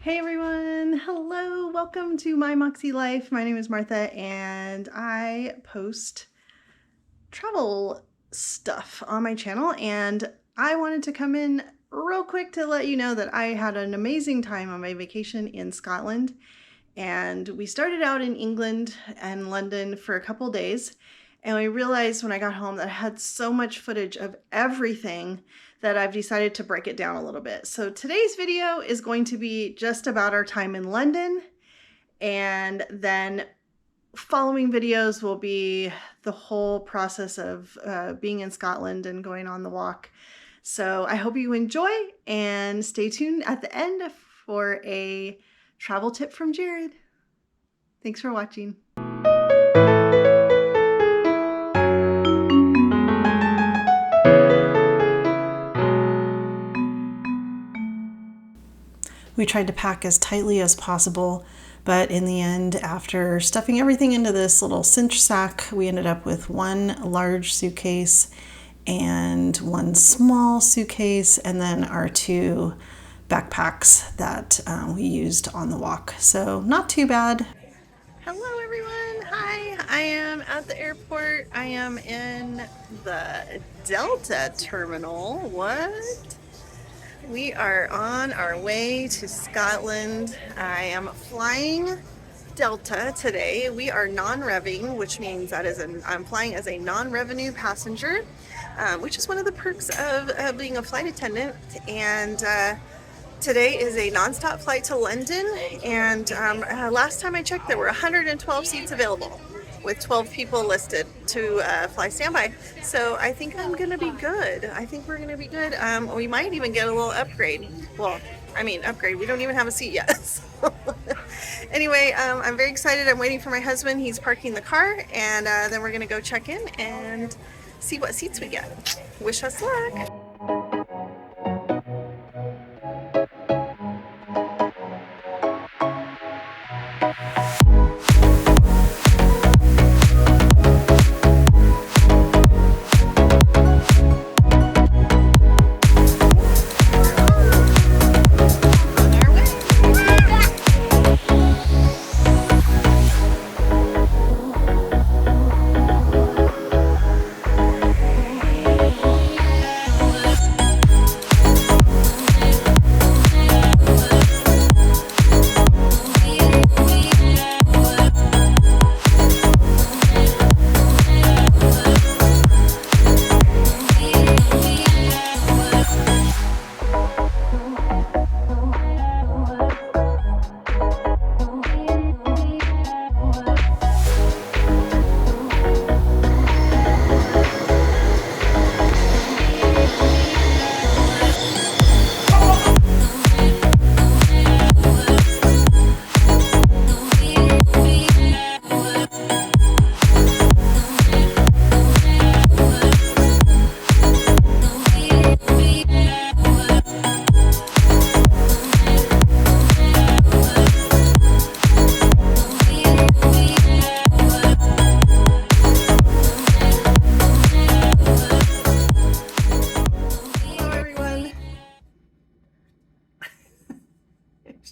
Hey everyone, hello, welcome to My Moxie Life. My name is Martha and I post travel stuff on my channel, and I wanted to come in real quick to let you know that I had an amazing time on my vacation in Scotland. And we started out in England and London for a couple days, and we realized when I got home that I had so much footage of everything that I've decided to break it down a little bit. So today's video is going to be just about our time in London, and then following videos will be the whole process of being in Scotland and going on the walk. So I hope you enjoy, and stay tuned at the end for a travel tip from Jared. Thanks for watching. We tried to pack as tightly as possible, but in the end, after stuffing everything into this little cinch sack, we ended up with one large suitcase and one small suitcase, and then our two backpacks that we used on the walk. So not too bad. Hello everyone, hi, I am at the airport. I am in the Delta terminal. What? We are on our way to Scotland. I am flying Delta today. We are non-revving, which means that I'm flying as a non-revenue passenger, which is one of the perks of being a flight attendant. And today is a non-stop flight to London, and last time I checked, there were 112 seats available, with 12 people listed to fly standby. So I think I'm gonna be good. I think we're gonna be good. We might even get a little upgrade. Well, I mean upgrade, we don't even have a seat yet. So anyway, I'm very excited. I'm waiting for my husband. He's parking the car, and then we're gonna go check in and see what seats we get. Wish us luck.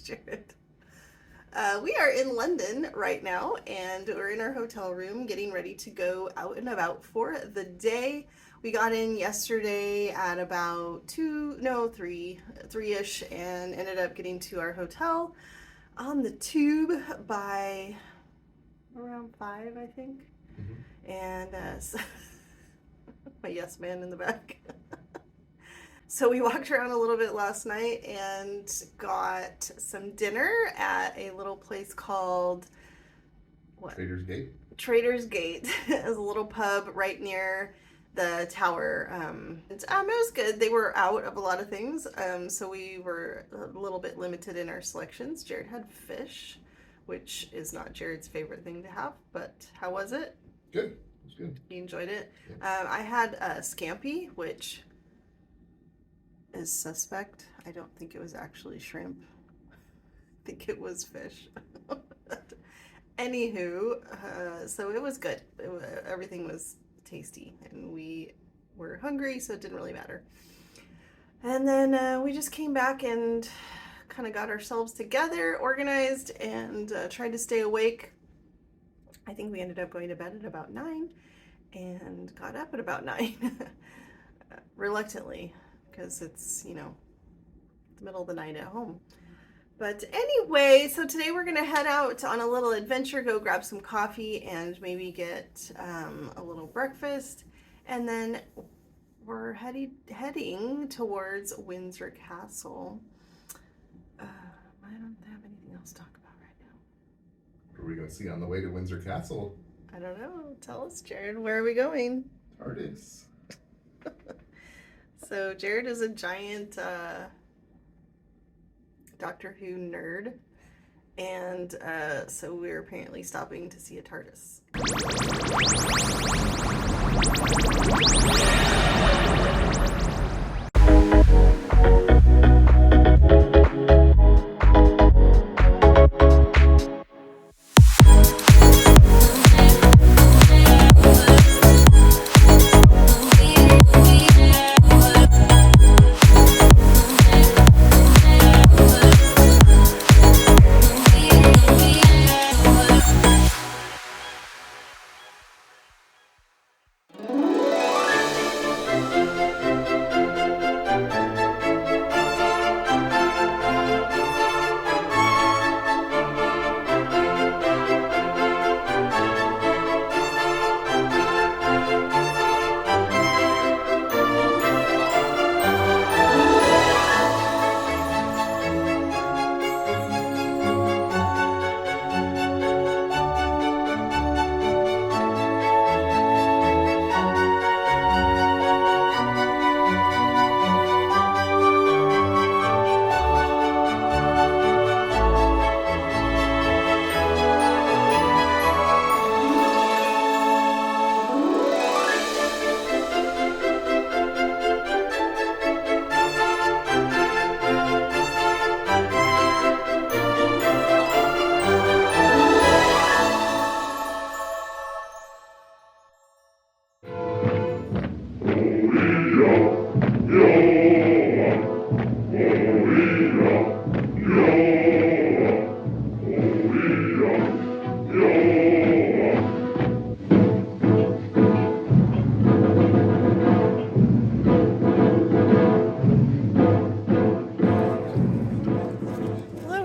Jared. We are in London right now, and we're in our hotel room getting ready to go out and about for the day. We got in yesterday at about 3-ish, and ended up getting to our hotel on the tube by around 5, I think. Mm-hmm. And my yes man in the back. So we walked around a little bit last night and got some dinner at a little place called what? Trader's Gate. Trader's Gate. It was a little pub right near the tower. It was good. They were out of a lot of things, so we were a little bit limited in our selections. Jared had fish, which is not Jared's favorite thing to have, but how was it? Good. It was good. You enjoyed it? Yeah. I had scampi, which is suspect. I don't think it was actually shrimp. I think it was fish. Anywho, so it was good. Everything was tasty, and we were hungry, so it didn't really matter. And then we just came back and kind of got ourselves together, organized, and tried to stay awake. I think we ended up going to bed at about 9 and got up at about 9 reluctantly, because it's, you know, the middle of the night at home. But anyway, so today we're gonna head out on a little adventure, go grab some coffee and maybe get a little breakfast, and then we're heading towards Windsor Castle. I don't have anything else to talk about right now. What are we going to see on the way to Windsor Castle? I don't know. Tell us, Jared. Where are we going? TARDIS. So Jared is a giant Doctor Who nerd, and so we're apparently stopping to see a TARDIS.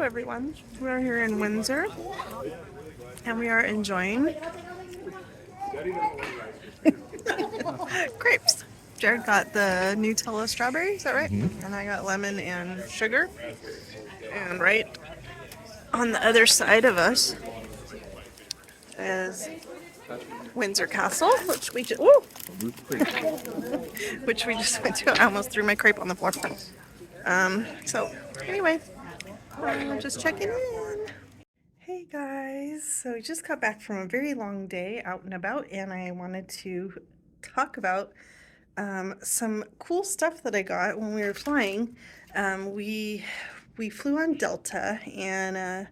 Everyone, we're here in Windsor and we are enjoying grapes. Jared got the Nutella strawberry, is that right? Mm-hmm. And I got lemon and sugar. And right on the other side of us is Windsor Castle, which we just went to. I almost threw my crepe on the floor. So anyway, just checking in. Hey guys, so we just got back from a very long day out and about, and I wanted to talk about some cool stuff that I got when we were flying. We flew on Delta, and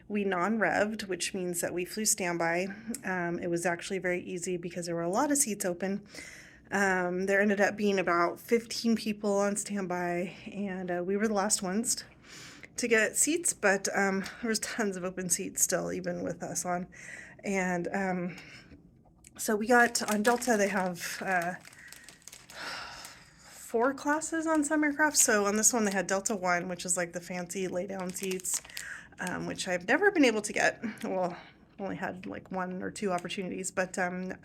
we non-revved, which means that we flew standby. It was actually very easy because there were a lot of seats open. There ended up being about 15 people on standby, and we were the last ones to get seats, but there was tons of open seats still, even with us on. And so we got on Delta, they have 4 classes on some aircraft. So on this one, they had Delta 1, which is like the fancy lay down seats, which I've never been able to get. Well, only had like 1 or 2 opportunities, but there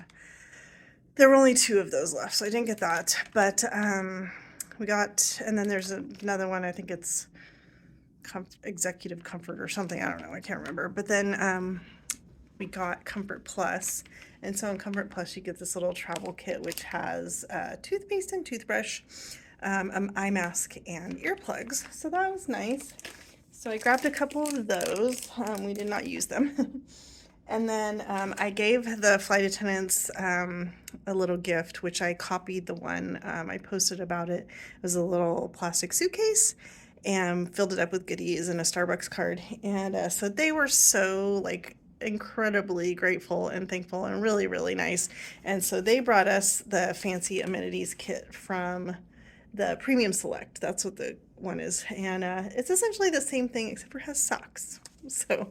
were only 2 of those left, so I didn't get that. But we got, and then there's another one, I think it's Executive Comfort or something, I don't know, I can't remember. But then we got Comfort Plus, and so in Comfort Plus you get this little travel kit which has toothpaste and toothbrush, an eye mask, and earplugs. So that was nice. So I grabbed a couple of those. We did not use them. And then I gave the flight attendants a little gift, which I copied the one I posted about it. It was a little plastic suitcase, and filled it up with goodies and a Starbucks card. And so they were so like incredibly grateful and thankful and really, really nice. And so they brought us the fancy amenities kit from the Premium Select. That's what the one is. And it's essentially the same thing except for it has socks. So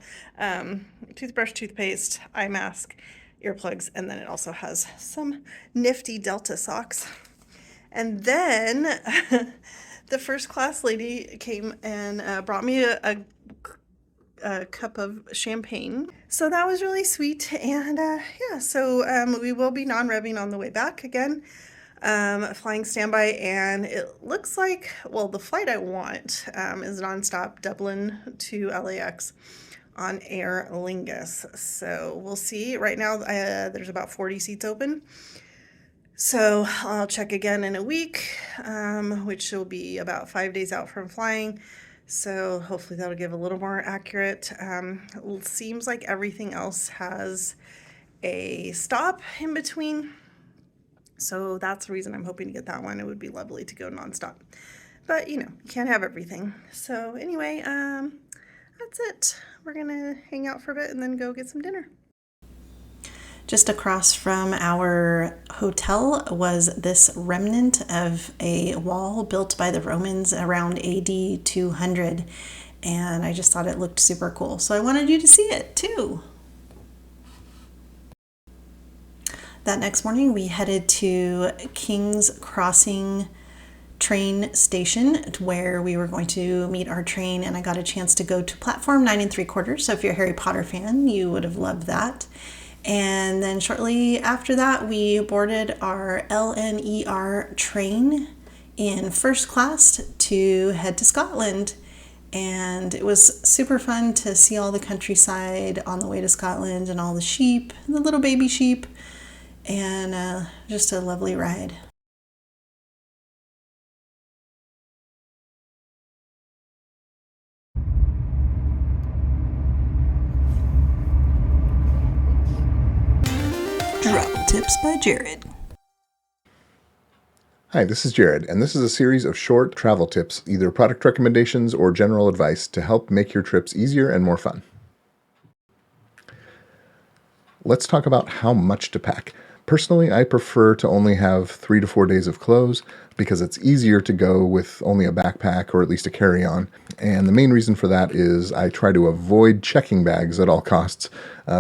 toothbrush, toothpaste, eye mask, earplugs, and then it also has some nifty Delta socks. And then the first class lady came and brought me a cup of champagne. So that was really sweet. And yeah, so we will be non-revving on the way back again, flying standby. And it looks like, well, the flight I want is nonstop Dublin to LAX on Aer Lingus. So we'll see. Right now, there's about 40 seats open. So I'll check again in a week, which will be about 5 days out from flying. So hopefully that'll give a little more accurate. It seems like everything else has a stop in between. So that's the reason I'm hoping to get that one. It would be lovely to go nonstop. But, you know, you can't have everything. So anyway, that's it. We're going to hang out for a bit and then go get some dinner. Just across from our hotel was this remnant of a wall built by the Romans around AD 200, and I just thought it looked super cool, so I wanted you to see it too. That next morning we headed to King's Crossing train station where we were going to meet our train, and I got a chance to go to platform 9 3/4, so if you're a Harry Potter fan you would have loved that. And then shortly after that, we boarded our LNER train in first class to head to Scotland. And it was super fun to see all the countryside on the way to Scotland and all the sheep, the little baby sheep, and just a lovely ride. Travel Tips by Jared. Hi, this is Jared, and this is a series of short travel tips, either product recommendations or general advice to help make your trips easier and more fun. Let's talk about how much to pack. Personally, I prefer to only have 3 to 4 days of clothes because it's easier to go with only a backpack or at least a carry-on. And the main reason for that is I try to avoid checking bags at all costs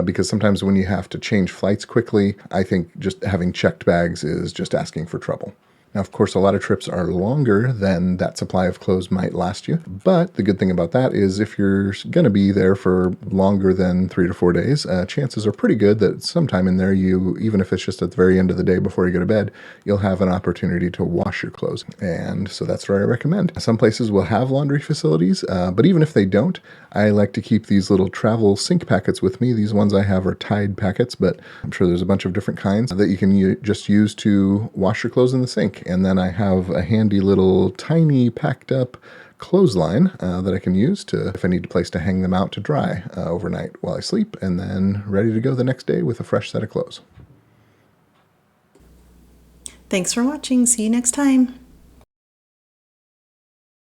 because sometimes when you have to change flights quickly, I think just having checked bags is just asking for trouble. Now, of course, a lot of trips are longer than that supply of clothes might last you. But the good thing about that is if you're going to be there for longer than 3 to 4 days, chances are pretty good that sometime in there, even if it's just at the very end of the day before you go to bed, you'll have an opportunity to wash your clothes. And so that's what I recommend. Some places will have laundry facilities, but even if they don't, I like to keep these little travel sink packets with me. These ones I have are Tide packets, but I'm sure there's a bunch of different kinds that you can just use to wash your clothes in the sink. And then I have a handy little tiny packed up clothesline that I can use if I need a place to hang them out to dry overnight while I sleep, and then ready to go the next day with a fresh set of clothes. Thanks for watching. See you next time.